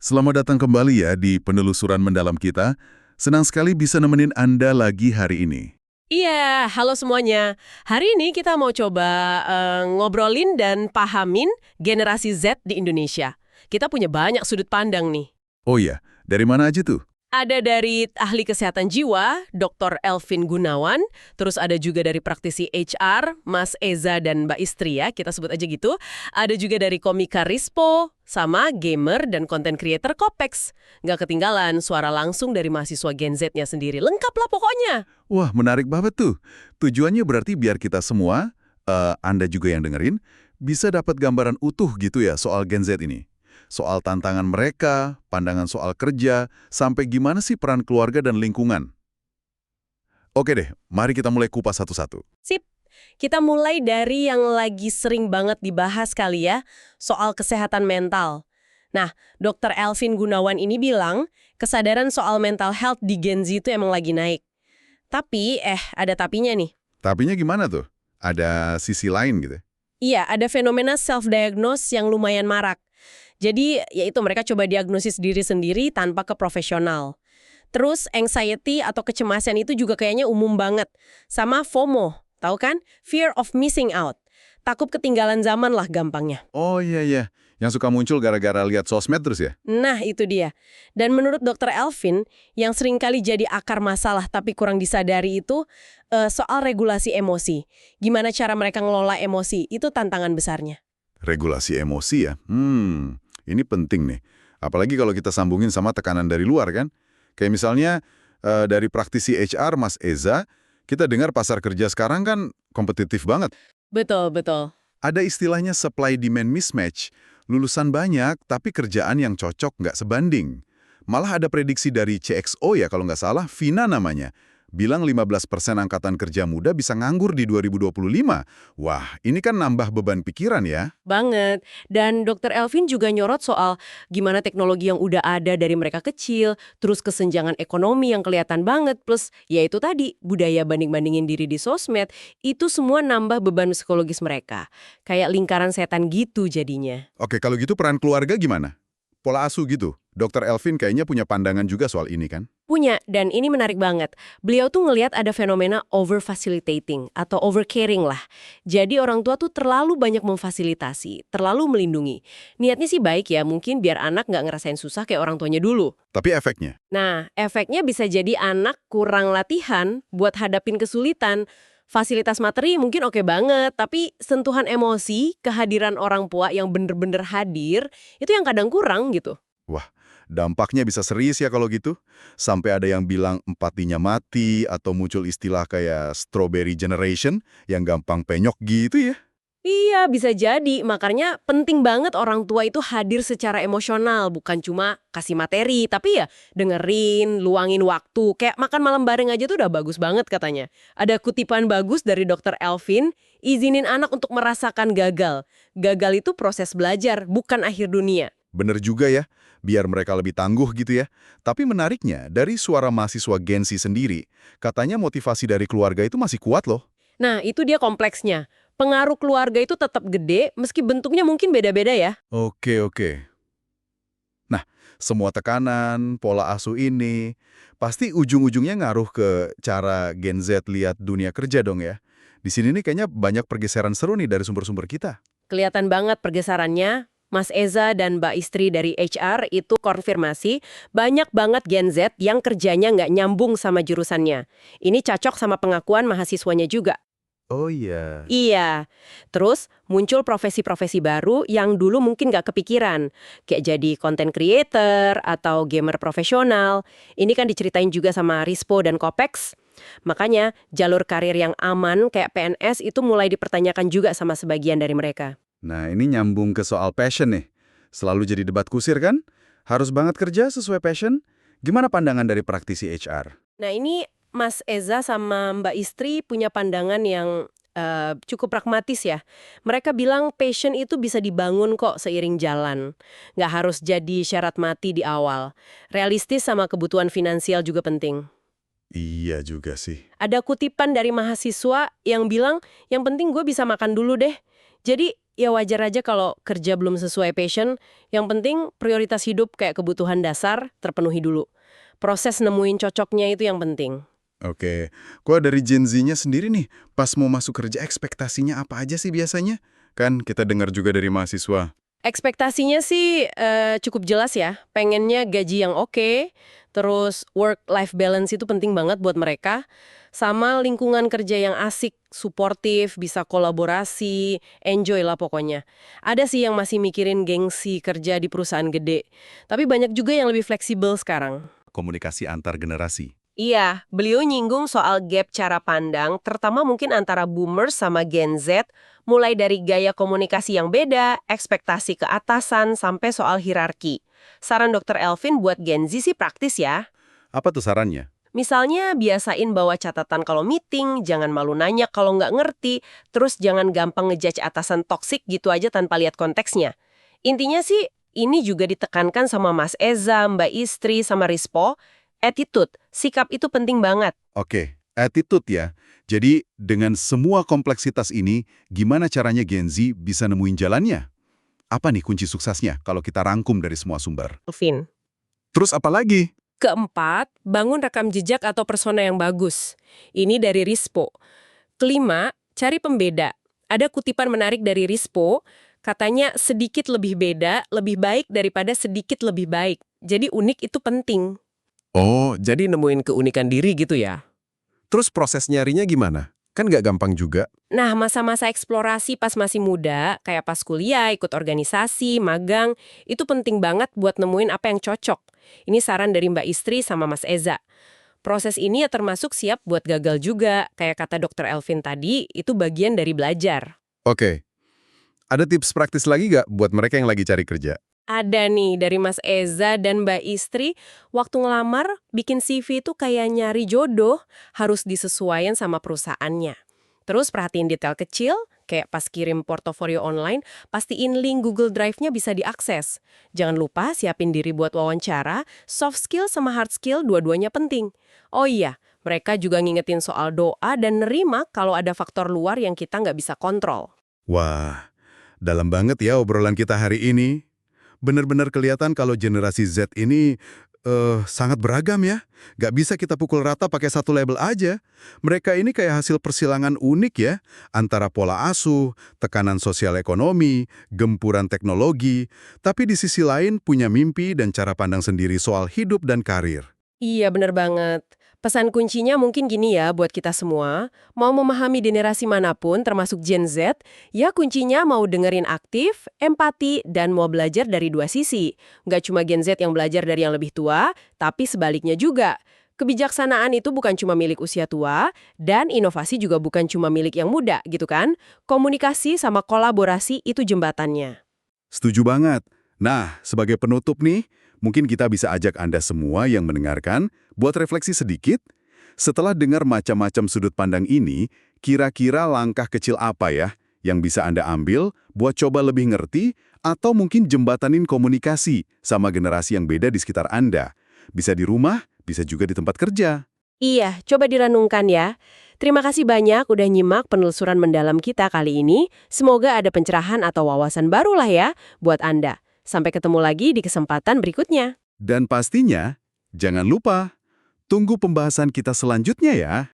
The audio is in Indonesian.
Selamat datang kembali ya di penelusuran mendalam kita. Senang sekali bisa nemenin Anda lagi hari ini. Iya, halo semuanya. Hari ini kita mau coba ngobrolin dan pahamin generasi Z di Indonesia. Kita punya banyak sudut pandang nih. Oh iya, dari mana aja tuh? Ada dari ahli kesehatan jiwa, Dr. Elvin Gunawan, terus ada juga dari praktisi HR, Mas Eza dan Mbak Istri ya, kita sebut aja gitu. Ada juga dari komika Rispo, sama gamer dan content creator Kopex. Nggak ketinggalan suara langsung dari mahasiswa Gen Z-nya sendiri. Lengkap lah pokoknya. Wah, menarik banget tuh. Tujuannya berarti biar kita semua, Anda juga yang dengerin, bisa dapat gambaran utuh gitu ya soal Gen Z ini. Soal tantangan mereka, pandangan soal kerja, sampai gimana sih peran keluarga dan lingkungan. Oke deh, mari kita mulai kupas satu-satu. Sip. Kita mulai dari yang lagi sering banget dibahas kali ya, soal kesehatan mental. Nah, Dr. Elvin Gunawan ini bilang, kesadaran soal mental health di Gen Z itu emang lagi naik. Tapi, ada tapinya nih. Tapinya gimana tuh? Ada sisi lain gitu? Iya, ada fenomena self-diagnose yang lumayan marak. Jadi, yaitu mereka coba diagnosis diri sendiri tanpa ke profesional. Terus, anxiety atau kecemasan itu juga kayaknya umum banget. Sama FOMO, tahu kan? Fear of missing out. Takut ketinggalan zaman lah gampangnya. Oh iya, iya. Yang suka muncul gara-gara lihat sosmed terus ya? Nah, itu dia. Dan menurut Dr. Elvin, yang seringkali jadi akar masalah tapi kurang disadari itu soal regulasi emosi. Gimana cara mereka ngelola emosi, itu tantangan besarnya. Regulasi emosi ya? Ini penting nih. Apalagi kalau kita sambungin sama tekanan dari luar kan? Kayak misalnya dari praktisi HR Mas Eza, kita dengar pasar kerja sekarang kan kompetitif banget. Betul, betul. Ada istilahnya supply-demand mismatch. Lulusan banyak, tapi kerjaan yang cocok nggak sebanding. Malah ada prediksi dari CXO ya kalau nggak salah, Vina namanya. Bilang 15% angkatan kerja muda bisa nganggur di 2025. Wah, ini kan nambah beban pikiran ya. Banget. Dan Dr. Elvin juga nyorot soal gimana teknologi yang udah ada dari mereka kecil, terus kesenjangan ekonomi yang kelihatan banget, plus ya itu tadi, budaya banding-bandingin diri di sosmed, itu semua nambah beban psikologis mereka. Kayak lingkaran setan gitu jadinya. Oke, kalau gitu peran keluarga gimana? Pola asuh gitu. Dr. Elvin kayaknya punya pandangan juga soal ini kan? Punya, dan ini menarik banget. Beliau tuh ngelihat ada fenomena over-facilitating atau over-caring lah. Jadi orang tua tuh terlalu banyak memfasilitasi, terlalu melindungi. Niatnya sih baik ya, mungkin biar anak nggak ngerasain susah kayak orang tuanya dulu. Tapi efeknya? Nah, efeknya bisa jadi anak kurang latihan buat hadapin kesulitan. Fasilitas materi mungkin oke banget, tapi sentuhan emosi, kehadiran orang tua yang bener-bener hadir, itu yang kadang kurang gitu. Wah, dampaknya bisa serius ya kalau gitu. Sampai ada yang bilang empatinya mati atau muncul istilah kayak strawberry generation yang gampang penyok gitu ya. Iya, bisa jadi. Makanya penting banget orang tua itu hadir secara emosional, bukan cuma kasih materi, tapi ya dengerin, luangin waktu. Kayak makan malam bareng aja tuh udah bagus banget katanya. Ada kutipan bagus dari Dr. Elvin, izinin anak untuk merasakan gagal. Gagal itu proses belajar, bukan akhir dunia. Bener juga ya, biar mereka lebih tangguh gitu ya. Tapi menariknya, dari suara mahasiswa Gen Z sendiri, katanya motivasi dari keluarga itu masih kuat loh. Nah, itu dia kompleksnya. Pengaruh keluarga itu tetap gede, meski bentuknya mungkin beda-beda ya. Oke, oke. Nah, semua tekanan, pola asuh ini, pasti ujung-ujungnya ngaruh ke cara Gen Z lihat dunia kerja dong ya. Di sini nih kayaknya banyak pergeseran seru nih dari sumber-sumber kita. Kelihatan banget pergeserannya. Mas Eza dan Mbak Istri dari HR itu konfirmasi banyak banget Gen Z yang kerjanya nggak nyambung sama jurusannya. Ini cocok sama pengakuan mahasiswanya juga. Oh iya. Iya, terus muncul profesi-profesi baru yang dulu mungkin nggak kepikiran. Kayak jadi content creator atau gamer profesional. Ini kan diceritain juga sama Rispo dan Kopex. Makanya jalur karir yang aman kayak PNS itu mulai dipertanyakan juga sama sebagian dari mereka. Nah, ini nyambung ke soal passion nih. Selalu jadi debat kusir kan? Harus banget kerja sesuai passion? Gimana pandangan dari praktisi HR? Nah ini Mas Eza sama Mbak Istri punya pandangan yang cukup pragmatis ya. Mereka bilang passion itu bisa dibangun kok seiring jalan. Nggak harus jadi syarat mati di awal. Realistis sama kebutuhan finansial juga penting. Iya juga sih. Ada kutipan dari mahasiswa yang bilang, yang penting gue bisa makan dulu deh. Jadi ya wajar aja kalau kerja belum sesuai passion. Yang penting prioritas hidup kayak kebutuhan dasar terpenuhi dulu. Proses nemuin cocoknya itu yang penting. Oke, kok dari Gen Z-nya sendiri nih, pas mau masuk kerja ekspektasinya apa aja sih biasanya? Kan kita dengar juga dari mahasiswa. Ekspektasinya sih cukup jelas ya. Pengennya gaji yang oke, terus work-life balance itu penting banget buat mereka. Sama lingkungan kerja yang asik, suportif, bisa kolaborasi, enjoy lah pokoknya. Ada sih yang masih mikirin gengsi kerja di perusahaan gede. Tapi banyak juga yang lebih fleksibel sekarang. Komunikasi antar generasi. Iya, beliau nyinggung soal gap cara pandang, terutama mungkin antara boomers sama Gen Z, mulai dari gaya komunikasi yang beda, ekspektasi ke atasan, sampai soal hierarki. Saran Dr. Elvin buat Gen Z sih praktis ya. Apa tuh sarannya? Misalnya biasain bawa catatan kalau meeting, jangan malu nanya kalau nggak ngerti, terus jangan gampang ngejudge atasan toksik gitu aja tanpa lihat konteksnya. Intinya sih, ini juga ditekankan sama Mas Eza, Mbak Istri, sama Rispo. Attitude, sikap itu penting banget. Oke, attitude ya. Jadi dengan semua kompleksitas ini, gimana caranya Gen Z bisa nemuin jalannya? Apa nih kunci suksesnya kalau kita rangkum dari semua sumber? Elvin. Terus apa lagi? Keempat, bangun rekam jejak atau persona yang bagus. Ini dari Rispo. Kelima, cari pembeda. Ada kutipan menarik dari Rispo, katanya sedikit lebih beda, lebih baik daripada sedikit lebih baik. Jadi unik itu penting. Oh, jadi nemuin keunikan diri gitu ya? Terus proses nyarinya gimana? Kan nggak gampang juga. Nah, masa-masa eksplorasi pas masih muda, kayak pas kuliah, ikut organisasi, magang, itu penting banget buat nemuin apa yang cocok. Ini saran dari Mbak Istri sama Mas Eza. Proses ini ya termasuk siap buat gagal juga, kayak kata Dr. Elvin tadi, itu bagian dari belajar. Oke. Ada tips praktis lagi nggak buat mereka yang lagi cari kerja? Ada nih dari Mas Eza dan Mbak Istri, waktu ngelamar, bikin CV itu kayak nyari jodoh, harus disesuaikan sama perusahaannya. Terus perhatiin detail kecil, kayak pas kirim portofolio online, pastiin link Google Drive-nya bisa diakses. Jangan lupa siapin diri buat wawancara, soft skill sama hard skill dua-duanya penting. Oh iya, mereka juga ngingetin soal doa dan nerima kalau ada faktor luar yang kita nggak bisa kontrol. Wah, dalam banget ya obrolan kita hari ini. Benar-benar kelihatan kalau generasi Z ini sangat beragam ya. Gak bisa kita pukul rata pakai satu label aja. Mereka ini kayak hasil persilangan unik ya, antara pola asuh, tekanan sosial ekonomi, gempuran teknologi, tapi di sisi lain punya mimpi dan cara pandang sendiri soal hidup dan karir. Iya, bener banget. Pesan kuncinya mungkin gini ya buat kita semua, mau memahami generasi manapun termasuk Gen Z, ya kuncinya mau dengerin aktif, empati, dan mau belajar dari dua sisi. Nggak cuma Gen Z yang belajar dari yang lebih tua, tapi sebaliknya juga. Kebijaksanaan itu bukan cuma milik usia tua, dan inovasi juga bukan cuma milik yang muda, gitu kan? Komunikasi sama kolaborasi itu jembatannya. Setuju banget. Nah, sebagai penutup nih, mungkin kita bisa ajak Anda semua yang mendengarkan buat refleksi sedikit. Setelah dengar macam-macam sudut pandang ini, kira-kira langkah kecil apa ya yang bisa Anda ambil buat coba lebih ngerti atau mungkin jembatanin komunikasi sama generasi yang beda di sekitar Anda? Bisa di rumah, bisa juga di tempat kerja. Iya, coba direnungkan ya. Terima kasih banyak udah nyimak penelusuran mendalam kita kali ini. Semoga ada pencerahan atau wawasan baru lah ya buat Anda. Sampai ketemu lagi di kesempatan berikutnya. Dan pastinya, jangan lupa, tunggu pembahasan kita selanjutnya ya.